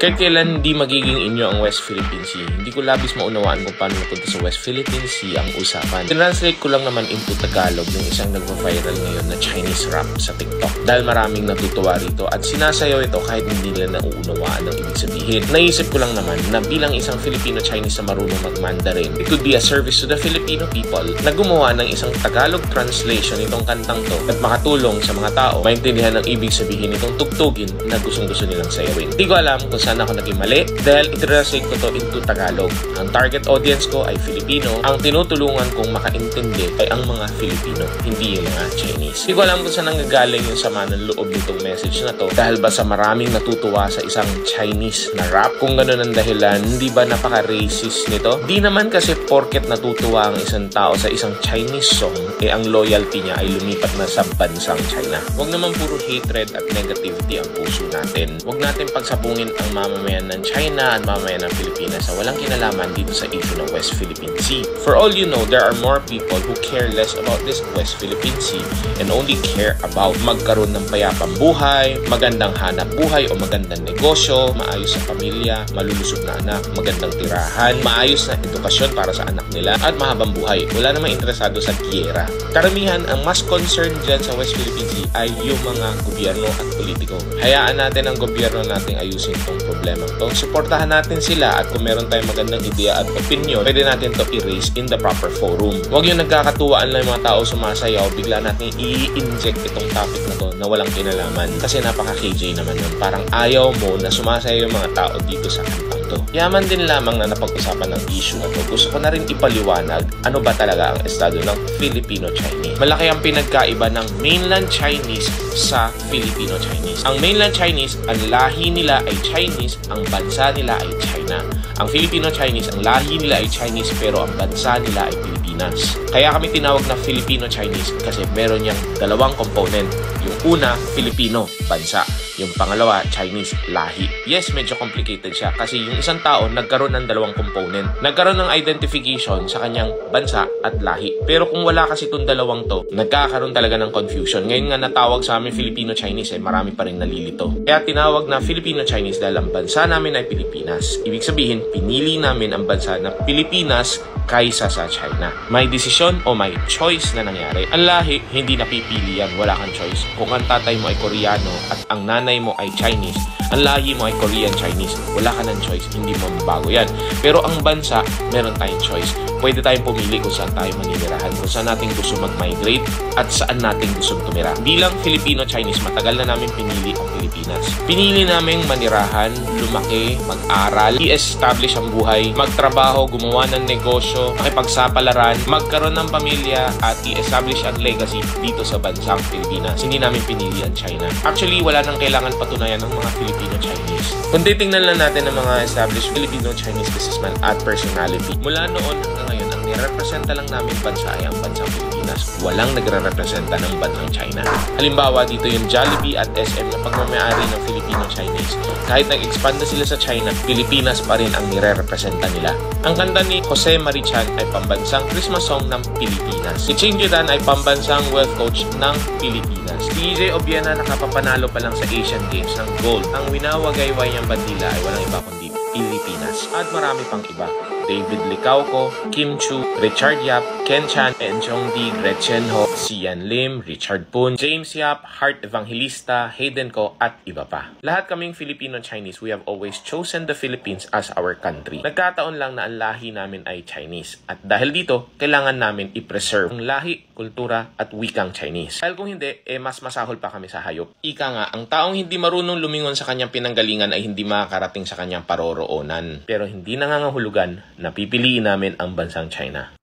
Kahit kailan hindi magiging inyo ang West Philippine Sea, hindi ko labis maunawaan kung paano napunta sa West Philippine Sea ang usapan. Translate ko lang naman into Tagalog ng isang nagpa-viral ngayon na Chinese rap sa TikTok. Dahil maraming natutuwa rito at sinasayaw ito kahit hindi nila nauunawaan ang ibig sabihin. Naisip ko lang naman na bilang isang Filipino-Chinese na marunong mag-Mandarin, it could be a service to the Filipino people na gumawa ng isang Tagalog translation itong kantang to at makatulong sa mga tao maintindihan ang ibig sabihin itong tugtugin na gustong-gusto nilang sayawin. Hindi ko alam kung saan ako naging mali dahil i-translate ko to into Tagalog. Ang target audience ko ay Filipino. Ang tinutulungan kong makaintindi ay ang mga Filipino, hindi yung mga Chinese. Hindi ko alam kung saan nanggagaling yung sama ng loob nitong message na to dahil ba sa maraming natutuwa sa isang Chinese na rap? Kung ganun ang dahilan, hindi ba napaka-racist nito? Di naman kasi porket natutuwa ang isang tao sa isang Chinese song, ang loyalty niya ay lumipat na sa bansang China. Huwag naman puro hatred at negativity ang puso natin. Huwag natin pagsabungin ang mamamayan ng China at mamamayan ng Pilipinas na walang kinalaman dito sa issue ng West Philippine Sea. For all you know, there are more people who care less about this West Philippine Sea and only care about magkaroon ng payapang buhay, magandang hanap buhay o magandang negosyo, maayos sa pamilya, malulusog na anak, magandang tirahan, maayos na edukasyon para sa anak nila at mahabang buhay. Wala namang interesado sa giyera. Karamihan ang mas concerned dyan sa West Philippine Sea ay yung mga gobyerno at politiko. Hayaan natin ang gobyerno nating ayusin itong problema to. Suportahan natin sila at kung meron tayong magandang ideya at opinion, pwede natin to i-raise in the proper forum. Huwag yung nagkakatuwaan lang yung mga tao sumasayaw, bigla natin i-inject itong topic na to na walang kinalaman. Kasi napaka-KJ naman yun. Parang ayaw mo na sumasayaw yung mga tao dito sa kantang to. Yaman din lamang na napag-usapan ng issue na to. Gusto ko na rin ipaliwanag ano ba talaga ang estado ng Filipino-Chinese. Malaki ang pinagkaiba ng mainland Chinese sa Filipino-Chinese. Ang mainland Chinese, ang lahi nila ay Chinese, ang bansa nila ay China. Ang Filipino-Chinese, ang lahi nila ay Chinese pero ang bansa nila ay Pilipinas. Kaya kami tinawag na Filipino-Chinese kasi meron niyang dalawang component. Yung una, Filipino, bansa. Yung pangalawa, Chinese, lahi. Yes, medyo complicated siya kasi yung isang tao nagkaroon ng dalawang component. Nagkaroon ng identification sa kanyang bansa at lahi. Pero kung wala kasi itong dalawang to, nagkakaroon talaga ng confusion. Ngayon nga natawag sa amin Filipino-Chinese marami pa rin nalilito. Kaya tinawag na Filipino-Chinese dahil ang bansa namin ay Pilipinas. Ibig sabihin, pinili namin ang bansa na Pilipinas kaysa sa China. May desisyon o may choice na nangyari. Ang lahi, hindi napipili yan. Wala kang choice. Kung ang tatay mo ay Koreano at ang nanay mo ay Chinese, ang lahi mo ay Korean-Chinese, wala ka ng choice. Hindi mo mabago yan. Pero ang bansa, meron tayong choice. Pwede tayong pumili kung saan tayo maninirahan, kung saan natin gusto mag-migrate at saan natin gusto tumira. Bilang Filipino-Chinese, matagal na namin pinili ang Pilipinas. Pinili namin manirahan, lumaki, mag-aral, i-establish ang buhay, magtrabaho, gumawa ng negosyo, makipagsapalaran, magkaroon ng pamilya at i-establish ang legacy dito sa bansang Pilipinas. Hindi namin pinili ang China. Actually, wala nang kailangan patunayan ng mga Filipino-Chinese. Kung titingnan lang natin ang mga established Filipino-Chinese businessman at personality, mula noon hanggang ngayon, ang nirepresenta lang namin bansa ay ang bansang Pilipinas. Walang nagre-representa ng bansang China. Halimbawa, dito yung Jollibee at SM na pagmamayari ng Filipino-Chinese. Kahit nag-expand na sila sa China, Pilipinas pa rin ang nire-representa nila. Ang kanta ni Jose Marichan ay pambansang Christmas song ng Pilipinas. Si Ching Jiran ay pambansang wealth coach ng Pilipinas. Si EJ Obiena nakapapanalo pa lang sa Asian Games ng gold. Ang winawagayway niyang bandila ay walang iba kundi Pilipinas. At marami pang iba. David Licauco, Kim Chu, Richard Yap, Ken Chan, Enchong Di, Gretchen Ho, Sian Lim, Richard Poon, James Yap, Heart Evangelista, Hayden Ko, at iba pa. Lahat kaming Filipino-Chinese, we have always chosen the Philippines as our country. Nagkataon lang na ang lahi namin ay Chinese. At dahil dito, kailangan namin i-preserve ang lahi, kultura, at wikang Chinese. Dahil kung hindi, mas masahol pa kami sa hayop. Ika nga, ang taong hindi marunong lumingon sa kanyang pinanggalingan ay hindi makakarating sa kanyang paroroonan. Pero hindi nangangahulugan na pipiliin namin ang bansang China.